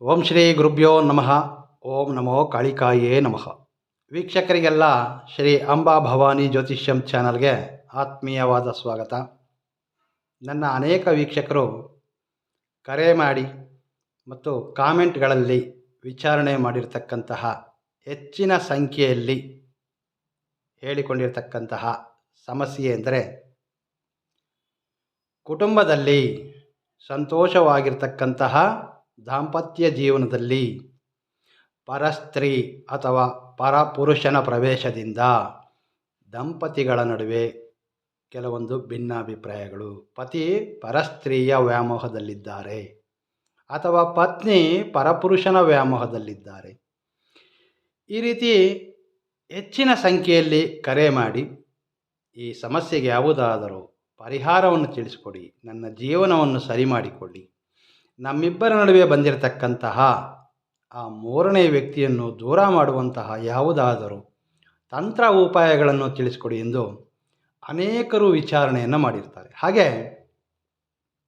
ಓಂ ಶ್ರೀ ಗುರುಭ್ಯೋ ನಮಃ. ಓಂ ನಮೋ ಕಾಳಿಕಾಯೇ ನಮಃ. ವೀಕ್ಷಕರಿಗೆಲ್ಲ ಶ್ರೀ ಅಂಬಾ ಭವಾನಿ ಜ್ಯೋತಿಷ್ಯಂ ಚಾನಲ್ಗೆ ಆತ್ಮೀಯವಾದ ಸ್ವಾಗತ. ನನ್ನ ಅನೇಕ ವೀಕ್ಷಕರು ಕರೆ ಮಾಡಿ ಮತ್ತು ಕಾಮೆಂಟ್ಗಳಲ್ಲಿ ವಿಚಾರಣೆ ಮಾಡಿರ್ತಕ್ಕಂತಹ ಹೆಚ್ಚಿನ ಸಂಖ್ಯೆಯಲ್ಲಿ ಹೇಳಿಕೊಂಡಿರ್ತಕ್ಕಂತಹ ಸಮಸ್ಯೆ ಎಂದರೆ ಕುಟುಂಬದಲ್ಲಿ ಸಂತೋಷವಾಗಿರ್ತಕ್ಕಂತಹ ದಾಂಪತ್ಯ ಜೀವನದಲ್ಲಿ ಪರಸ್ತ್ರೀ ಅಥವಾ ಪರಪುರುಷನ ಪ್ರವೇಶದಿಂದ ದಂಪತಿಗಳ ನಡುವೆ ಕೆಲವೊಂದು ಭಿನ್ನಾಭಿಪ್ರಾಯಗಳು. ಪತಿ ಪರಸ್ತ್ರೀಯ ವ್ಯಾಮೋಹದಲ್ಲಿದ್ದಾರೆ ಅಥವಾ ಪತ್ನಿ ಪರಪುರುಷನ ವ್ಯಾಮೋಹದಲ್ಲಿದ್ದಾರೆ. ಈ ರೀತಿ ಹೆಚ್ಚಿನ ಸಂಖ್ಯೆಯಲ್ಲಿ ಕರೆ ಮಾಡಿ ಈ ಸಮಸ್ಯೆಗೆ ಯಾವುದಾದರೂ ಪರಿಹಾರವನ್ನು ತಿಳಿಸಿಕೊಡಿ, ನನ್ನ ಜೀವನವನ್ನು ಸರಿ ಮಾಡಿಕೊಳ್ಳಿ, ನಮ್ಮಿಬ್ಬರ ನಡುವೆ ಬಂದಿರತಕ್ಕಂತಹ ಆ ಮೂರನೇ ವ್ಯಕ್ತಿಯನ್ನು ದೂರ ಮಾಡುವಂತಹ ಯಾವುದಾದರೂ ತಂತ್ರ ಉಪಾಯಗಳನ್ನು ತಿಳಿಸಿಕೊಡಿ ಎಂದು ಅನೇಕರು ವಿಚಾರಣೆಯನ್ನು ಮಾಡಿರ್ತಾರೆ. ಹಾಗೆ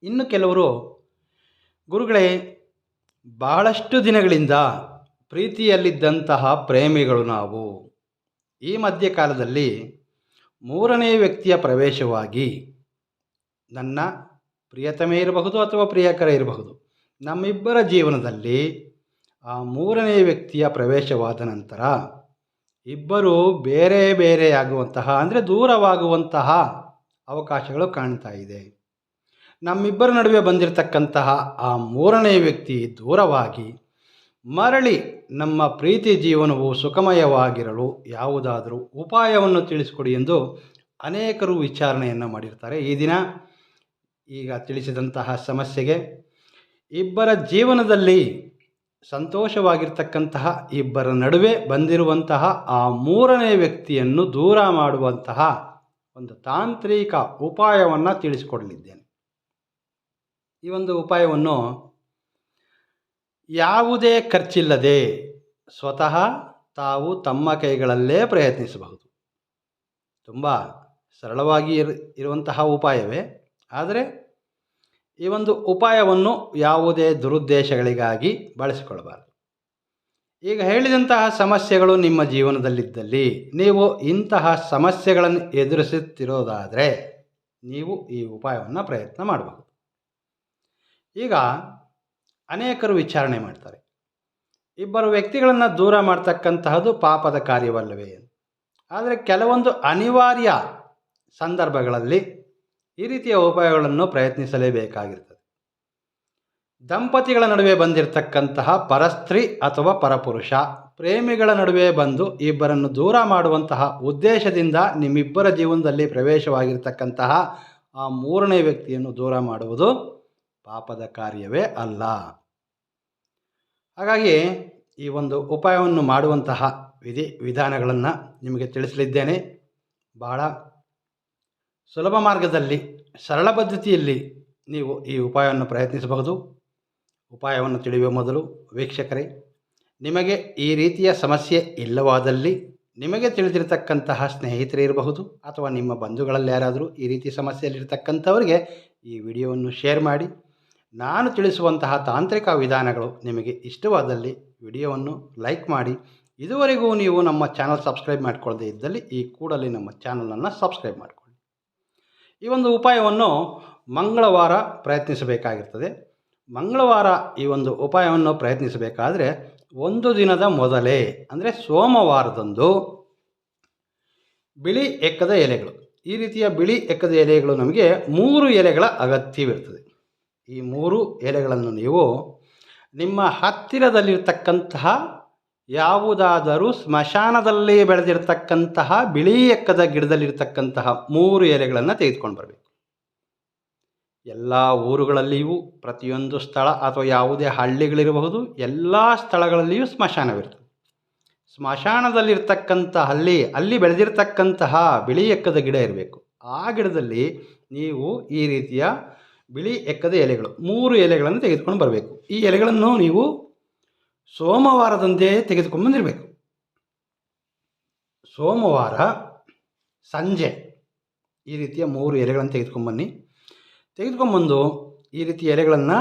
ಇನ್ನು ಕೆಲವರು, ಗುರುಗಳೇ, ಬಹಳಷ್ಟು ದಿನಗಳಿಂದ ಪ್ರೀತಿಯಲ್ಲಿದ್ದಂತಹ ಪ್ರೇಮಿಗಳು ನಾವು, ಈ ಮಧ್ಯಕಾಲದಲ್ಲಿ ಮೂರನೇ ವ್ಯಕ್ತಿಯ ಪ್ರವೇಶವಾಗಿ ನನ್ನ ಪ್ರಿಯತಮೆ ಇರಬಹುದು ಅಥವಾ ಪ್ರಿಯಕರ ಇರಬಹುದು, ನಮ್ಮಿಬ್ಬರ ಜೀವನದಲ್ಲಿ ಆ ಮೂರನೇ ವ್ಯಕ್ತಿಯ ಪ್ರವೇಶವಾದ ನಂತರ ಇಬ್ಬರು ಬೇರೆ ಬೇರೆಯಾಗುವಂತಹ, ಅಂದರೆ ದೂರವಾಗುವಂತಹ ಅವಕಾಶಗಳು ಕಾಣ್ತಾ ಇದೆ. ನಮ್ಮಿಬ್ಬರ ನಡುವೆ ಬಂದಿರತಕ್ಕಂತಹ ಆ ಮೂರನೇ ವ್ಯಕ್ತಿ ದೂರವಾಗಿ ಮರಳಿ ನಮ್ಮ ಪ್ರೀತಿ ಜೀವನವು ಸುಖಮಯವಾಗಿರಲು ಯಾವುದಾದರೂ ಉಪಾಯವನ್ನು ತಿಳಿಸಿಕೊಡಿ ಎಂದು ಅನೇಕರು ವಿಚಾರಣೆಯನ್ನು ಮಾಡಿರ್ತಾರೆ. ಈ ದಿನ ಈಗ ತಿಳಿಸಿದಂತಹ ಸಮಸ್ಯೆಗೆ ಇಬ್ಬರ ಜೀವನದಲ್ಲಿ ಸಂತೋಷವಾಗಿರ್ತಕ್ಕಂತಹ ಇಬ್ಬರ ನಡುವೆ ಬಂದಿರುವಂತಹ ಆ ಮೂರನೇ ವ್ಯಕ್ತಿಯನ್ನು ದೂರ ಮಾಡುವಂತಹ ಒಂದು ತಾಂತ್ರಿಕ ಉಪಾಯವನ್ನು ತಿಳಿಸಿಕೊಡಲಿದ್ದೇನೆ. ಈ ಒಂದು ಉಪಾಯವನ್ನು ಯಾವುದೇ ಖರ್ಚಿಲ್ಲದೆ ಸ್ವತಃ ತಾವು ತಮ್ಮ ಕೈಗಳಲ್ಲೇ ಪ್ರಯತ್ನಿಸಬಹುದು. ತುಂಬ ಸರಳವಾಗಿ ಇರುವಂತಹ ಉಪಾಯವೇ, ಆದರೆ ಈ ಒಂದು ಉಪಾಯವನ್ನು ಯಾವುದೇ ದುರುದ್ದೇಶಗಳಿಗಾಗಿ ಬಳಸಿಕೊಳ್ಳಬಾರದು. ಈಗ ಹೇಳಿದಂತಹ ಸಮಸ್ಯೆಗಳು ನಿಮ್ಮ ಜೀವನದಲ್ಲಿದ್ದಲ್ಲಿ, ನೀವು ಇಂತಹ ಸಮಸ್ಯೆಗಳನ್ನು ಎದುರಿಸುತ್ತಿರೋದಾದರೆ ನೀವು ಈ ಉಪಾಯವನ್ನು ಪ್ರಯತ್ನ ಮಾಡಬಹುದು. ಈಗ ಅನೇಕರು ವಿಚಾರಣೆ ಮಾಡ್ತಾರೆ, ಇಬ್ಬರು ವ್ಯಕ್ತಿಗಳನ್ನು ದೂರ ಮಾಡ್ತಕ್ಕಂತಹದ್ದು ಪಾಪದ ಕಾರ್ಯವಲ್ಲವೇ? ಆದರೆ ಕೆಲವೊಂದು ಅನಿವಾರ್ಯ ಸಂದರ್ಭಗಳಲ್ಲಿ ಈ ರೀತಿಯ ಉಪಾಯಗಳನ್ನು ಪ್ರಯತ್ನಿಸಲೇಬೇಕಾಗಿರ್ತದೆ. ದಂಪತಿಗಳ ನಡುವೆ ಬಂದಿರತಕ್ಕಂತಹ ಪರಸ್ತ್ರೀ ಅಥವಾ ಪರಪುರುಷ ಪ್ರೇಮಿಗಳ ನಡುವೆ ಬಂದು ಇಬ್ಬರನ್ನು ದೂರ ಮಾಡುವಂತಹ ಉದ್ದೇಶದಿಂದ ನಿಮ್ಮಿಬ್ಬರ ಜೀವನದಲ್ಲಿ ಪ್ರವೇಶವಾಗಿರ್ತಕ್ಕಂತಹ ಆ ಮೂರನೇ ವ್ಯಕ್ತಿಯನ್ನು ದೂರ ಮಾಡುವುದು ಪಾಪದ ಕಾರ್ಯವೇ ಅಲ್ಲ. ಹಾಗಾಗಿ ಈ ಒಂದು ಉಪಾಯವನ್ನು ಮಾಡುವಂತಹ ವಿಧಾನಗಳನ್ನು ನಿಮಗೆ ತಿಳಿಸಲಿದ್ದೇನೆ. ಬಹಳ ಸುಲಭ ಮಾರ್ಗದಲ್ಲಿ, ಸರಳ ಪದ್ಧತಿಯಲ್ಲಿ ನೀವು ಈ ಉಪಾಯವನ್ನು ಪ್ರಯತ್ನಿಸಬಹುದು. ಉಪಾಯವನ್ನು ತಿಳಿಯುವ ಮೊದಲು ವೀಕ್ಷಕರೇ, ನಿಮಗೆ ಈ ರೀತಿಯ ಸಮಸ್ಯೆ ಇಲ್ಲವಾದಲ್ಲಿ ನಿಮಗೆ ತಿಳಿದಿರತಕ್ಕಂತಹ ಸ್ನೇಹಿತರೇ ಇರಬಹುದು ಅಥವಾ ನಿಮ್ಮ ಬಂಧುಗಳಲ್ಲಿ ಯಾರಾದರೂ ಈ ರೀತಿ ಸಮಸ್ಯೆಯಲ್ಲಿರ್ತಕ್ಕಂಥವರಿಗೆ ಈ ವಿಡಿಯೋವನ್ನು ಶೇರ್ ಮಾಡಿ. ನಾನು ತಿಳಿಸುವಂತಹ ತಾಂತ್ರಿಕ ವಿಧಾನಗಳು ನಿಮಗೆ ಇಷ್ಟವಾದಲ್ಲಿ ವಿಡಿಯೋವನ್ನು ಲೈಕ್ ಮಾಡಿ. ಇದುವರೆಗೂ ನೀವು ನಮ್ಮ ಚಾನಲ್ ಸಬ್ಸ್ಕ್ರೈಬ್ ಮಾಡಿಕೊಳ್ಳದೇ ಇದ್ದಲ್ಲಿ ಈ ಕೂಡಲೇ ನಮ್ಮ ಚಾನಲನ್ನು ಸಬ್ಸ್ಕ್ರೈಬ್ ಮಾಡಿಕೊಳ್ಳಿ. ಈ ಒಂದು ಉಪಾಯವನ್ನು ಮಂಗಳವಾರ ಪ್ರಯತ್ನಿಸಬೇಕಾಗಿರ್ತದೆ. ಮಂಗಳವಾರ ಈ ಒಂದು ಉಪಾಯವನ್ನು ಪ್ರಯತ್ನಿಸಬೇಕಾದರೆ ಒಂದು ದಿನದ ಮೊದಲೇ, ಅಂದರೆ ಸೋಮವಾರದಂದು ಬಿಳಿ ಎಕ್ಕದ ಎಲೆಗಳು, ಈ ರೀತಿಯ ಬಿಳಿ ಎಕ್ಕದ ಎಲೆಗಳು ನಮಗೆ 3 ಎಲೆಗಳ ಅಗತ್ಯವಿರ್ತದೆ. ಈ 3 ಎಲೆಗಳನ್ನು ನೀವು ನಿಮ್ಮ ಹತ್ತಿರದಲ್ಲಿರ್ತಕ್ಕಂತಹ ಯಾವುದಾದರೂ ಸ್ಮಶಾನದಲ್ಲಿ ಬೆಳೆದಿರ್ತಕ್ಕಂತಹ ಬಿಳಿ ಎಕ್ಕದ ಗಿಡದಲ್ಲಿರ್ತಕ್ಕಂತಹ 3 ಎಲೆಗಳನ್ನು ತೆಗೆದುಕೊಂಡು ಬರಬೇಕು. ಎಲ್ಲ ಊರುಗಳಲ್ಲಿಯೂ ಪ್ರತಿಯೊಂದು ಸ್ಥಳ ಅಥವಾ ಯಾವುದೇ ಹಳ್ಳಿಗಳಿರಬಹುದು, ಎಲ್ಲ ಸ್ಥಳಗಳಲ್ಲಿಯೂ ಸ್ಮಶಾನವಿರ್ತದೆ. ಸ್ಮಶಾನದಲ್ಲಿರ್ತಕ್ಕಂತಹ ಅಲ್ಲಿ ಬೆಳೆದಿರ್ತಕ್ಕಂತಹ ಬಿಳಿ ಎಕ್ಕದ ಗಿಡ ಇರಬೇಕು. ಆ ಗಿಡದಲ್ಲಿ ನೀವು ಈ ರೀತಿಯ ಬಿಳಿ ಎಕ್ಕದ ಎಲೆಗಳು 3 ಎಲೆಗಳನ್ನು ತೆಗೆದುಕೊಂಡು ಬರಬೇಕು. ಈ ಎಲೆಗಳನ್ನು ನೀವು ಸೋಮವಾರದಂದೇ ತೆಗೆದುಕೊಂಡು ಬಂದಿರಬೇಕು. ಸೋಮವಾರ ಸಂಜೆ ಈ ರೀತಿಯ 3 ಎಲೆಗಳನ್ನು ತೆಗೆದುಕೊಂಡ್ಬಂದು ಈ ರೀತಿಯ ಎಲೆಗಳನ್ನು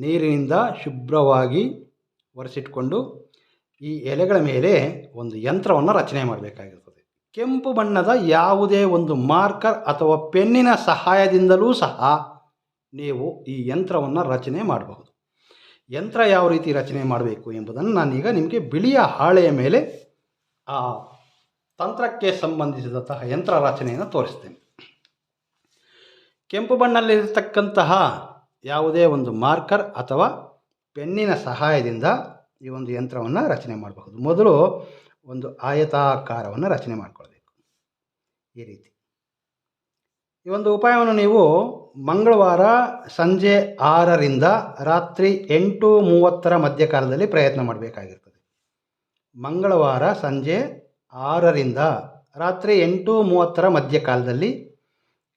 ನೀರಿನಿಂದ ಶುಭ್ರವಾಗಿ ಒರೆಸಿಟ್ಕೊಂಡು ಈ ಎಲೆಗಳ ಮೇಲೆ ಒಂದು ಯಂತ್ರವನ್ನು ರಚನೆ ಮಾಡಬೇಕಾಗಿರ್ತದೆ. ಕೆಂಪು ಬಣ್ಣದ ಯಾವುದೇ ಒಂದು ಮಾರ್ಕರ್ ಅಥವಾ ಪೆನ್ನಿನ ಸಹಾಯದಿಂದಲೂ ಸಹ ನೀವು ಈ ಯಂತ್ರವನ್ನು ರಚನೆ ಮಾಡಬಹುದು. ಯಂತ್ರ ಯಾವ ರೀತಿ ರಚನೆ ಮಾಡಬೇಕು ಎಂಬುದನ್ನು ನಾನೀಗ ನಿಮಗೆ ಬಿಳಿಯ ಹಾಳೆಯ ಮೇಲೆ ಆ ತಂತ್ರಕ್ಕೆ ಸಂಬಂಧಿಸಿದಂತಹ ಯಂತ್ರ ರಚನೆಯನ್ನು ತೋರಿಸ್ತೇನೆ. ಕೆಂಪು ಬಣ್ಣದಲ್ಲಿರತಕ್ಕಂತಹ ಯಾವುದೇ ಒಂದು ಮಾರ್ಕರ್ ಅಥವಾ ಪೆನ್ನಿನ ಸಹಾಯದಿಂದ ಈ ಒಂದು ಯಂತ್ರವನ್ನು ರಚನೆ ಮಾಡಬಹುದು. ಮೊದಲು ಒಂದು ಆಯತಾಕಾರವನ್ನು ರಚನೆ ಮಾಡಿಕೊಳ್ಬೇಕು. ಈ ರೀತಿ ಈ ಒಂದು ಉಪಾಯವನ್ನು ನೀವು ಮಂಗಳವಾರ ಸಂಜೆ 6ರಿಂದ ರಾತ್ರಿ 8:30 ಮಧ್ಯಕಾಲದಲ್ಲಿ ಪ್ರಯತ್ನ ಮಾಡಬೇಕಾಗಿರ್ತದೆ. ಮಂಗಳವಾರ ಸಂಜೆ 6ರಿಂದ ರಾತ್ರಿ 8:30 ಮಧ್ಯಕಾಲದಲ್ಲಿ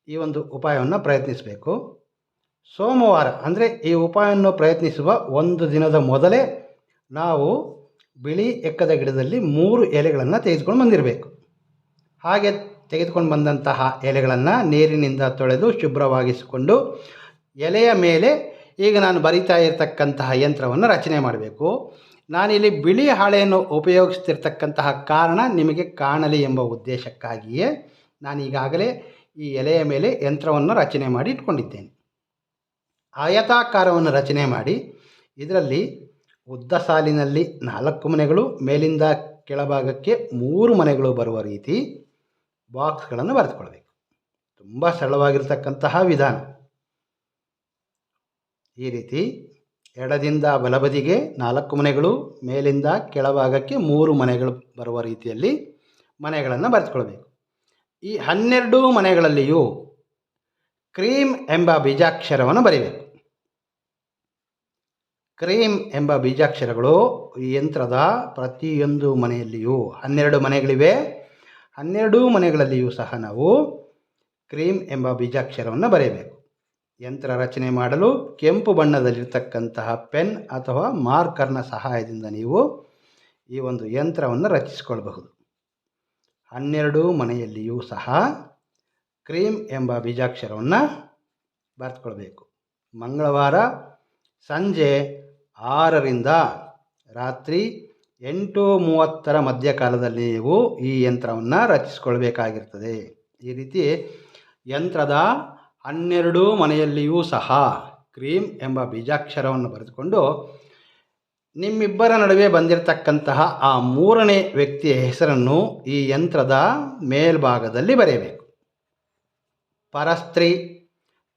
ಈ ಒಂದು ಉಪಾಯವನ್ನು ಪ್ರಯತ್ನಿಸಬೇಕು. ಸೋಮವಾರ ಅಂದರೆ ಈ ಉಪಾಯವನ್ನು ಪ್ರಯತ್ನಿಸುವ ಒಂದು ದಿನದ ಮೊದಲೇ ನಾವು ಬಿಳಿ ಎಕ್ಕದ ಗಿಡದಲ್ಲಿ 3 ಎಲೆಗಳನ್ನು ತೆಗೆದುಕೊಂಡು ಬಂದಿರಬೇಕು. ಹಾಗೆ ತೆಗೆದುಕೊಂಡು ಬಂದಂತಹ ಎಲೆಗಳನ್ನು ನೀರಿನಿಂದ ತೊಳೆದು ಶುಭ್ರವಾಗಿಸಿಕೊಂಡು ಎಲೆಯ ಮೇಲೆ ಈಗ ನಾನು ಬರಿತಾ ಇರತಕ್ಕಂತಹ ಯಂತ್ರವನ್ನು ರಚನೆ ಮಾಡಬೇಕು. ನಾನಿಲ್ಲಿ ಬಿಳಿ ಹಾಳೆಯನ್ನು ಉಪಯೋಗಿಸ್ತಿರ್ತಕ್ಕಂತಹ ಕಾರಣ ನಿಮಗೆ ಕಾಣಲಿ ಎಂಬ ಉದ್ದೇಶಕ್ಕಾಗಿಯೇ ನಾನು ಈಗಾಗಲೇ ಈ ಎಲೆಯ ಮೇಲೆ ಯಂತ್ರವನ್ನು ರಚನೆ ಮಾಡಿ ಇಟ್ಕೊಂಡಿದ್ದೇನೆ. ಆಯತಾಕಾರವನ್ನು ರಚನೆ ಮಾಡಿ ಇದರಲ್ಲಿ ಉದ್ದ ಸಾಲಿನಲ್ಲಿ 4 ಮನೆಗಳು, ಮೇಲಿಂದ ಕೆಳಭಾಗಕ್ಕೆ 3 ಮನೆಗಳು ಬರುವ ರೀತಿ ಬಾಕ್ಸ್ಗಳನ್ನು ಬರೆದುಕೊಳ್ಬೇಕು. ತುಂಬ ಸರಳವಾಗಿರ್ತಕ್ಕಂತಹ ವಿಧಾನ. ಈ ರೀತಿ ಎಡದಿಂದ ಬಲಬದಿಗೆ 4 ಮನೆಗಳು, ಮೇಲಿಂದ ಕೆಳಭಾಗಕ್ಕೆ 3 ಮನೆಗಳು ಬರುವ ರೀತಿಯಲ್ಲಿ ಮನೆಗಳನ್ನು ಬರೆದುಕೊಳ್ಬೇಕು. ಈ 12 ಮನೆಗಳಲ್ಲಿಯೂ ಕ್ರೀಮ್ ಎಂಬ ಬೀಜಾಕ್ಷರವನ್ನು ಬರೀಬೇಕು. ಕ್ರೀಮ್ ಎಂಬ ಬೀಜಾಕ್ಷರಗಳು ಈ ಯಂತ್ರದ ಪ್ರತಿಯೊಂದು ಮನೆಯಲ್ಲಿಯೂ 12 ಮನೆಗಳಿವೆ. 12 ಮನೆಗಳಲ್ಲಿಯೂ ಸಹ ನಾವು ಕ್ರೀಮ್ ಎಂಬ ಬೀಜಾಕ್ಷರವನ್ನು ಬರೆಯಬೇಕು. ಯಂತ್ರ ರಚನೆ ಮಾಡಲು ಕೆಂಪು ಬಣ್ಣದಲ್ಲಿರ್ತಕ್ಕಂತಹ ಪೆನ್ ಅಥವಾ ಮಾರ್ಕರ್ನ ಸಹಾಯದಿಂದ ನೀವು ಈ ಒಂದು ಯಂತ್ರವನ್ನು ರಚಿಸಿಕೊಳ್ಳಬಹುದು. 12 ಮನೆಯಲ್ಲಿಯೂ ಸಹ ಕ್ರೀಮ್ ಎಂಬ ಬೀಜಾಕ್ಷರವನ್ನು ಬರೆದುಕೊಳ್ಬೇಕು. ಮಂಗಳವಾರ ಸಂಜೆ 6ರಿಂದ ರಾತ್ರಿ 8:30 ಮಧ್ಯಕಾಲದಲ್ಲಿ ನೀವು ಈ ಯಂತ್ರವನ್ನು ರಚಿಸಿಕೊಳ್ಬೇಕಾಗಿರ್ತದೆ. ಈ ರೀತಿ ಯಂತ್ರದ 12 ಮನೆಯಲ್ಲಿಯೂ ಸಹ ಕ್ರೀಮ್ ಎಂಬ ಬೀಜಾಕ್ಷರವನ್ನು ಬರೆದುಕೊಂಡು ನಿಮ್ಮಿಬ್ಬರ ನಡುವೆ ಬಂದಿರತಕ್ಕಂತಹ ಆ 3ನೇ ವ್ಯಕ್ತಿಯ ಹೆಸರನ್ನು ಈ ಯಂತ್ರದ ಮೇಲ್ಭಾಗದಲ್ಲಿ ಬರೆಯಬೇಕು. ಪರಸ್ತ್ರೀ,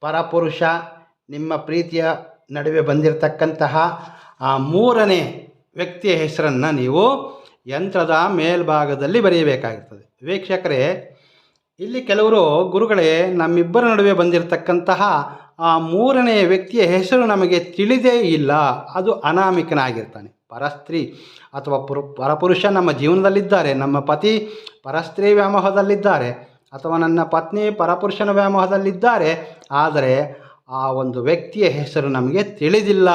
ಪರಪುರುಷ, ನಿಮ್ಮ ಪ್ರೀತಿಯ ನಡುವೆ ಬಂದಿರತಕ್ಕಂತಹ ಆ 3ನೇ ವ್ಯಕ್ತಿಯ ಹೆಸರನ್ನು ನೀವು ಯಂತ್ರದ ಮೇಲ್ಭಾಗದಲ್ಲಿ ಬರೆಯಬೇಕಾಗಿರ್ತದೆ. ವೀಕ್ಷಕರೇ, ಇಲ್ಲಿ ಕೆಲವರು ಗುರುಗಳೇ ನಮ್ಮಿಬ್ಬರ ನಡುವೆ ಬಂದಿರತಕ್ಕಂತಹ ಆ 3ನೇ ವ್ಯಕ್ತಿಯ ಹೆಸರು ನಮಗೆ ತಿಳಿದೇ ಇಲ್ಲ, ಅದು ಅನಾಮಿಕನಾಗಿರ್ತಾನೆ. ಪರಸ್ತ್ರೀ ಅಥವಾ ಪರಪುರುಷ ನಮ್ಮ ಜೀವನದಲ್ಲಿದ್ದಾರೆ, ನಮ್ಮ ಪತಿ ಪರಸ್ತ್ರೀ ವ್ಯಾಮೋಹದಲ್ಲಿದ್ದಾರೆ ಅಥವಾ ನನ್ನ ಪತ್ನಿ ಪರಪುರುಷನ ವ್ಯಾಮೋಹದಲ್ಲಿದ್ದಾರೆ, ಆದರೆ ಆ ಒಂದು ವ್ಯಕ್ತಿಯ ಹೆಸರು ನಮಗೆ ತಿಳಿದಿಲ್ಲ.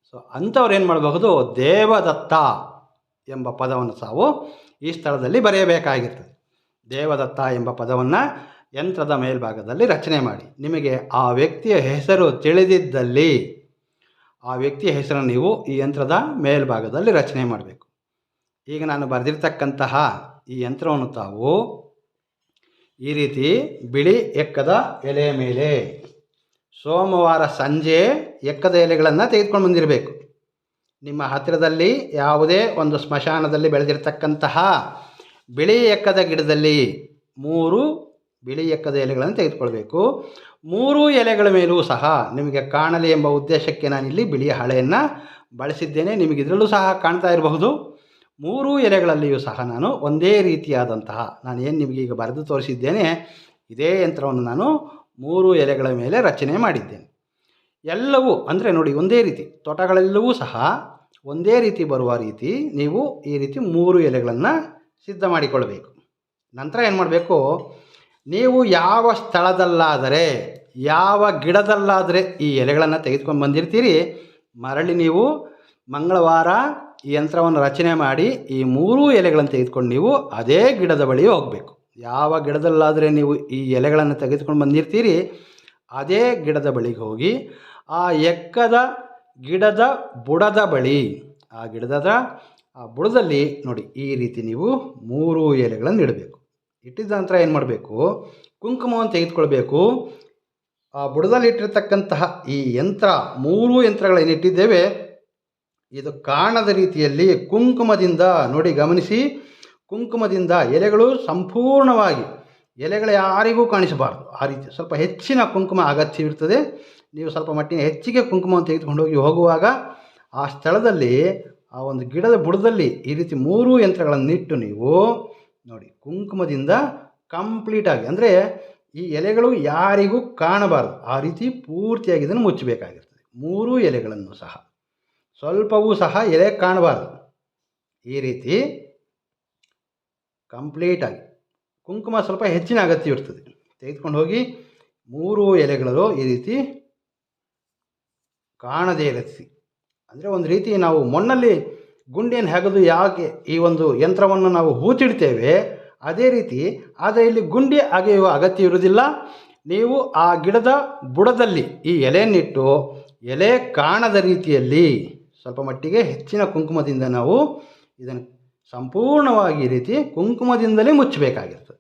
ಸೊ ಅಂಥವ್ರು ಏನು ಮಾಡಬಹುದು, ದೇವದತ್ತ ಎಂಬ ಪದವನ್ನು ತಾವು ಈ ಸ್ಥಳದಲ್ಲಿ ಬರೆಯಬೇಕಾಗಿರ್ತದೆ. ದೇವದತ್ತ ಎಂಬ ಪದವನ್ನು ಯಂತ್ರದ ಮೇಲ್ಭಾಗದಲ್ಲಿ ರಚನೆ ಮಾಡಿ. ನಿಮಗೆ ಆ ವ್ಯಕ್ತಿಯ ಹೆಸರು ತಿಳಿದಿದ್ದಲ್ಲಿ ಆ ವ್ಯಕ್ತಿಯ ಹೆಸರನ್ನು ನೀವು ಈ ಯಂತ್ರದ ಮೇಲ್ಭಾಗದಲ್ಲಿ ರಚನೆ ಮಾಡಬೇಕು. ಈಗ ನಾನು ಬರೆದಿರ್ತಕ್ಕಂತಹ ಈ ಯಂತ್ರವನ್ನು ತಾವು ಈ ರೀತಿ ಬಿಳಿ ಎಕ್ಕದ ಎಲೆಯ ಮೇಲೆ ಸೋಮವಾರ ಸಂಜೆ ಎಕ್ಕದ ಎಲೆಗಳನ್ನು ತೆಗೆದುಕೊಂಡು ಬಂದಿರಬೇಕು. ನಿಮ್ಮ ಹತ್ತಿರದಲ್ಲಿ ಯಾವುದೇ ಒಂದು ಸ್ಮಶಾನದಲ್ಲಿ ಬೆಳೆದಿರ್ತಕ್ಕಂತಹ ಬಿಳಿ ಎಕ್ಕದ ಗಿಡದಲ್ಲಿ 3 ಬಿಳಿ ಎಕ್ಕದ ಎಲೆಗಳನ್ನು ತೆಗೆದುಕೊಳ್ಬೇಕು. 3 ಎಲೆಗಳ ಮೇಲೂ ಸಹ ನಿಮಗೆ ಕಾಣಲಿ ಎಂಬ ಉದ್ದೇಶಕ್ಕೆ ನಾನಿಲ್ಲಿ ಬಿಳಿಯ ಹಾಳೆಯನ್ನು ಬಳಸಿದ್ದೇನೆ. ನಿಮಗೆ ಇದರಲ್ಲೂ ಸಹ ಕಾಣ್ತಾ ಇರಬಹುದು. 3 ಎಲೆಗಳಲ್ಲಿಯೂ ಸಹ ನಾನು ಒಂದೇ ರೀತಿಯಾದಂತಹ ನಾನು ಏನು ನಿಮಗೆ ಈಗ ಬರೆದು ತೋರಿಸಿದ್ದೇನೆ, ಇದೇ ಯಂತ್ರವನ್ನು ನಾನು 3 ಎಲೆಗಳ ಮೇಲೆ ರಚನೆ ಮಾಡಿದ್ದೇನೆ. ಎಲ್ಲವೂ ಅಂದರೆ ನೋಡಿ ಒಂದೇ ರೀತಿ, ತೋಟಗಳೆಲ್ಲವೂ ಸಹ ಒಂದೇ ರೀತಿ ಬರುವ ರೀತಿ ನೀವು ಈ ರೀತಿ 3 ಎಲೆಗಳನ್ನು ಸಿದ್ಧ ಮಾಡಿಕೊಳ್ಳಬೇಕು. ನಂತರ ಏನು ಮಾಡಬೇಕು, ನೀವು ಯಾವ ಸ್ಥಳದಲ್ಲಾದರೆ ಯಾವ ಗಿಡದಲ್ಲಾದರೆ ಈ ಎಲೆಗಳನ್ನು ತೆಗೆದುಕೊಂಡು ಬಂದಿರ್ತೀರಿ, ಮರಳಿ ನೀವು ಮಂಗಳವಾರ ಈ ಯಂತ್ರವನ್ನು ರಚನೆ ಮಾಡಿ ಈ 3 ಎಲೆಗಳನ್ನು ತೆಗೆದುಕೊಂಡು ನೀವು ಅದೇ ಗಿಡದ ಬಳಿ ಹೋಗಬೇಕು. ಯಾವ ಗಿಡದಲ್ಲಾದರೆ ನೀವು ಈ ಎಲೆಗಳನ್ನು ತೆಗೆದುಕೊಂಡು ಬಂದಿರ್ತೀರಿ ಅದೇ ಗಿಡದ ಬಳಿಗೆ ಹೋಗಿ ಆ ಎಕ್ಕದ ಗಿಡದ ಬುಡದ ಬಳಿ ಆ ಗಿಡದ ಆ ಬುಡದಲ್ಲಿ ನೋಡಿ ಈ ರೀತಿ ನೀವು 3 ಎಲೆಗಳನ್ನು ಇಡಬೇಕು. ಇಟ್ಟಿದ ನಂತರ ಏನು ಮಾಡಬೇಕು, ಕುಂಕುಮವನ್ನು ತೆಗೆದುಕೊಳ್ಬೇಕು. ಆ ಬುಡದಲ್ಲಿ ಇಟ್ಟಿರ್ತಕ್ಕಂತಹ ಈ ಯಂತ್ರ 3 ಯಂತ್ರಗಳೇನಿಟ್ಟಿದ್ದೇವೆ ಇದು ಕಾಣದ ರೀತಿಯಲ್ಲಿ ಕುಂಕುಮದಿಂದ ನೋಡಿ ಗಮನಿಸಿ, ಕುಂಕುಮದಿಂದ ಎಲೆಗಳು ಸಂಪೂರ್ಣವಾಗಿ ಎಲೆಗಳು ಯಾರಿಗೂ ಕಾಣಿಸಬಾರ್ದು. ಆ ರೀತಿ ಸ್ವಲ್ಪ ಹೆಚ್ಚಿನ ಕುಂಕುಮ ಅಗತ್ಯವಿರ್ತದೆ. ನೀವು ಸ್ವಲ್ಪ ಮಟ್ಟಿನ ಹೆಚ್ಚಿಗೆ ಕುಂಕುಮವನ್ನು ತೆಗೆದುಕೊಂಡು ಹೋಗುವಾಗ ಆ ಸ್ಥಳದಲ್ಲಿ ಆ ಒಂದು ಗಿಡದ ಬುಡದಲ್ಲಿ ಈ ರೀತಿ 3 ಯಂತ್ರಗಳನ್ನಿಟ್ಟು ನೀವು ನೋಡಿ ಕುಂಕುಮದಿಂದ ಕಂಪ್ಲೀಟಾಗಿ ಅಂದರೆ ಈ ಎಲೆಗಳು ಯಾರಿಗೂ ಕಾಣಬಾರದು ಆ ರೀತಿ ಪೂರ್ತಿಯಾಗಿ ಇದನ್ನು ಮುಚ್ಚಬೇಕಾಗಿರ್ತದೆ. 3 ಎಲೆಗಳನ್ನು ಸಹ ಸ್ವಲ್ಪವೂ ಸಹ ಎಲೆ ಕಾಣಬಾರದು. ಈ ರೀತಿ ಕಂಪ್ಲೀಟಾಗಿ ಕುಂಕುಮ ಸ್ವಲ್ಪ ಹೆಚ್ಚಿನ ಅಗತ್ಯವಿರ್ತದೆ. ತೆಗೆದುಕೊಂಡು ಹೋಗಿ 3 ಎಲೆಗಳು ಈ ರೀತಿ ಕಾಣದೇ ಇರಿಸಿ. ಅಂದರೆ ಒಂದು ರೀತಿ ನಾವು ಮಣ್ಣಲ್ಲಿ ಗುಂಡಿಯನ್ನು ಹೆಗೆದು ಯಾಕೆ ಈ ಒಂದು ಯಂತ್ರವನ್ನು ನಾವು ಹೂತಿಡ್ತೇವೆ ಅದೇ ರೀತಿ, ಆದರೆ ಇಲ್ಲಿ ಗುಂಡಿ ಅಗೆಯುವ ಅಗತ್ಯ ಇರುವುದಿಲ್ಲ. ನೀವು ಆ ಗಿಡದ ಬುಡದಲ್ಲಿ ಈ ಎಲೆಯನ್ನಿಟ್ಟು ಎಲೆ ಕಾಣದ ರೀತಿಯಲ್ಲಿ ಸ್ವಲ್ಪ ಮಟ್ಟಿಗೆ ಹೆಚ್ಚಿನ ಕುಂಕುಮದಿಂದ ನಾವು ಇದನ್ನು ಸಂಪೂರ್ಣವಾಗಿ ಈ ರೀತಿ ಕುಂಕುಮದಿಂದಲೇ ಮುಚ್ಚಬೇಕಾಗಿರ್ತದೆ.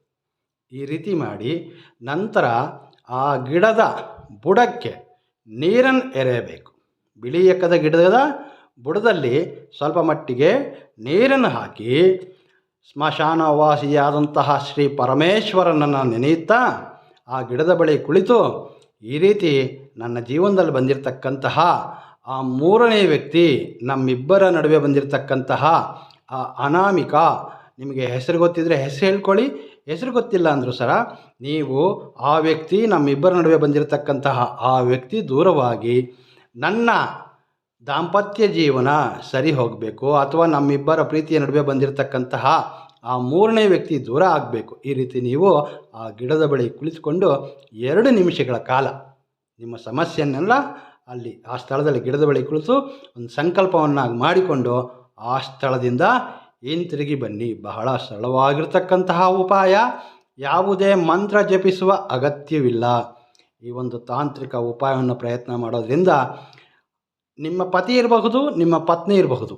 ಈ ರೀತಿ ಮಾಡಿ ನಂತರ ಆ ಗಿಡದ ಬುಡಕ್ಕೆ ನೀರನ್ನು ಎರೆಯಬೇಕು. ಬಿಳಿ ಎಕ್ಕದ ಗಿಡದ ಬುಡದಲ್ಲಿ ಸ್ವಲ್ಪ ಮಟ್ಟಿಗೆ ನೀರನ್ನು ಹಾಕಿ ಸ್ಮಶಾನವಾಸಿಯಾದಂತಹ ಶ್ರೀ ಪರಮೇಶ್ವರನನ್ನು ನೆನೆಯುತ್ತಾ ಆ ಗಿಡದ ಬಳಿ ಕುಳಿತು ಈ ರೀತಿ ನನ್ನ ಜೀವನದಲ್ಲಿ ಬಂದಿರತಕ್ಕಂತಹ ಆ 3ನೇ ವ್ಯಕ್ತಿ, ನಮ್ಮಿಬ್ಬರ ನಡುವೆ ಬಂದಿರತಕ್ಕಂತಹ ಆ ಅನಾಮಿಕ, ನಿಮಗೆ ಹೆಸರು ಗೊತ್ತಿದ್ದರೆ ಹೆಸರು ಹೇಳ್ಕೊಳ್ಳಿ, ಹೆಸರು ಗೊತ್ತಿಲ್ಲ ಅಂದರೂ ಸರ ನೀವು ಆ ವ್ಯಕ್ತಿ, ನಮ್ಮಿಬ್ಬರ ನಡುವೆ ಬಂದಿರತಕ್ಕಂತಹ ಆ ವ್ಯಕ್ತಿ ದೂರವಾಗಿ ನನ್ನ ದಾಂಪತ್ಯ ಜೀವನ ಸರಿ ಹೋಗಬೇಕು, ಅಥವಾ ನಮ್ಮಿಬ್ಬರ ಪ್ರೀತಿಯ ನಡುವೆ ಬಂದಿರತಕ್ಕಂತಹ ಆ 3ನೇ ವ್ಯಕ್ತಿ ದೂರ ಆಗಬೇಕು. ಈ ರೀತಿ ನೀವು ಆ ಗಿಡದ ಬಳಿ ಕುಳಿತುಕೊಂಡು 2 ನಿಮಿಷಗಳ ಕಾಲ ನಿಮ್ಮ ಸಮಸ್ಯೆಯನ್ನೆಲ್ಲ ಅಲ್ಲಿ ಆ ಸ್ಥಳದಲ್ಲಿ ಗಿಡದ ಬಳಿ ಕುಳಿತು ಒಂದು ಸಂಕಲ್ಪವನ್ನಾಗಿ ಮಾಡಿಕೊಂಡು ಆ ಸ್ಥಳದಿಂದ ಹಿಂತಿರುಗಿ ಬನ್ನಿ. ಬಹಳ ಸರಳವಾಗಿರ್ತಕ್ಕಂತಹ ಉಪಾಯ, ಯಾವುದೇ ಮಂತ್ರ ಜಪಿಸುವ ಅಗತ್ಯವಿಲ್ಲ. ಈ ಒಂದು ತಾಂತ್ರಿಕ ಉಪಾಯವನ್ನು ಪ್ರಯತ್ನ ಮಾಡೋದ್ರಿಂದ ನಿಮ್ಮ ಪತಿ ಇರಬಹುದು, ನಿಮ್ಮ ಪತ್ನಿ ಇರಬಹುದು,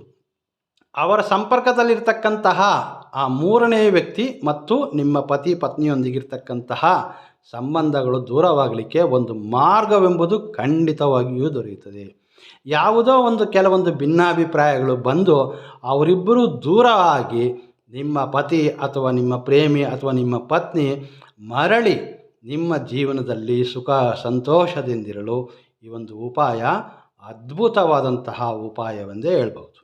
ಅವರ ಸಂಪರ್ಕದಲ್ಲಿರ್ತಕ್ಕಂತಹ ಆ 3ನೇ ವ್ಯಕ್ತಿ ಮತ್ತು ನಿಮ್ಮ ಪತಿ ಪತ್ನಿಯೊಂದಿಗಿರ್ತಕ್ಕಂತಹ ಸಂಬಂಧಗಳು ದೂರವಾಗಲಿಕ್ಕೆ ಒಂದು ಮಾರ್ಗವೆಂಬುದು ಖಂಡಿತವಾಗಿಯೂ ದೊರೆಯುತ್ತದೆ. ಯಾವುದೋ ಒಂದು ಕೆಲವೊಂದು ಭಿನ್ನಾಭಿಪ್ರಾಯಗಳು ಬಂದು ಅವರಿಬ್ಬರೂ ದೂರ ಆಗಿ ನಿಮ್ಮ ಪತಿ ಅಥವಾ ನಿಮ್ಮ ಪ್ರೇಮಿ ಅಥವಾ ನಿಮ್ಮ ಪತ್ನಿ ಮರಳಿ ನಿಮ್ಮ ಜೀವನದಲ್ಲಿ ಸುಖ ಸಂತೋಷದಿಂದಿರಲು ಈ ಒಂದು ಉಪಾಯ ಅದ್ಭುತವಾದಂತಹ ಉಪಾಯವೆಂದೇ ಹೇಳ್ಬೋದು.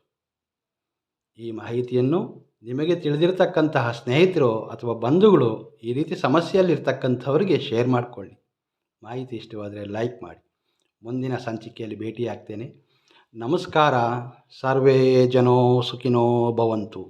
ಈ ಮಾಹಿತಿಯನ್ನು ನಿಮಗೆ ತಿಳಿದಿರತಕ್ಕಂತಹ ಸ್ನೇಹಿತರು ಅಥವಾ ಬಂಧುಗಳು ಈ ರೀತಿ ಸಮಸ್ಯೆಯಲ್ಲಿರ್ತಕ್ಕಂಥವರಿಗೆ ಶೇರ್ ಮಾಡಿಕೊಳ್ಳಿ. ಮಾಹಿತಿ ಇಷ್ಟವಾದರೆ ಲೈಕ್ ಮಾಡಿ. ಮುಂದಿನ ಸಂಚಿಕೆಯಲ್ಲಿ ಭೇಟಿಯಾಗ್ತೇನೆ. ನಮಸ್ಕಾರ. ಸರ್ವೇ ಜನೋ ಸುಖಿನೋ ಭವಂತು.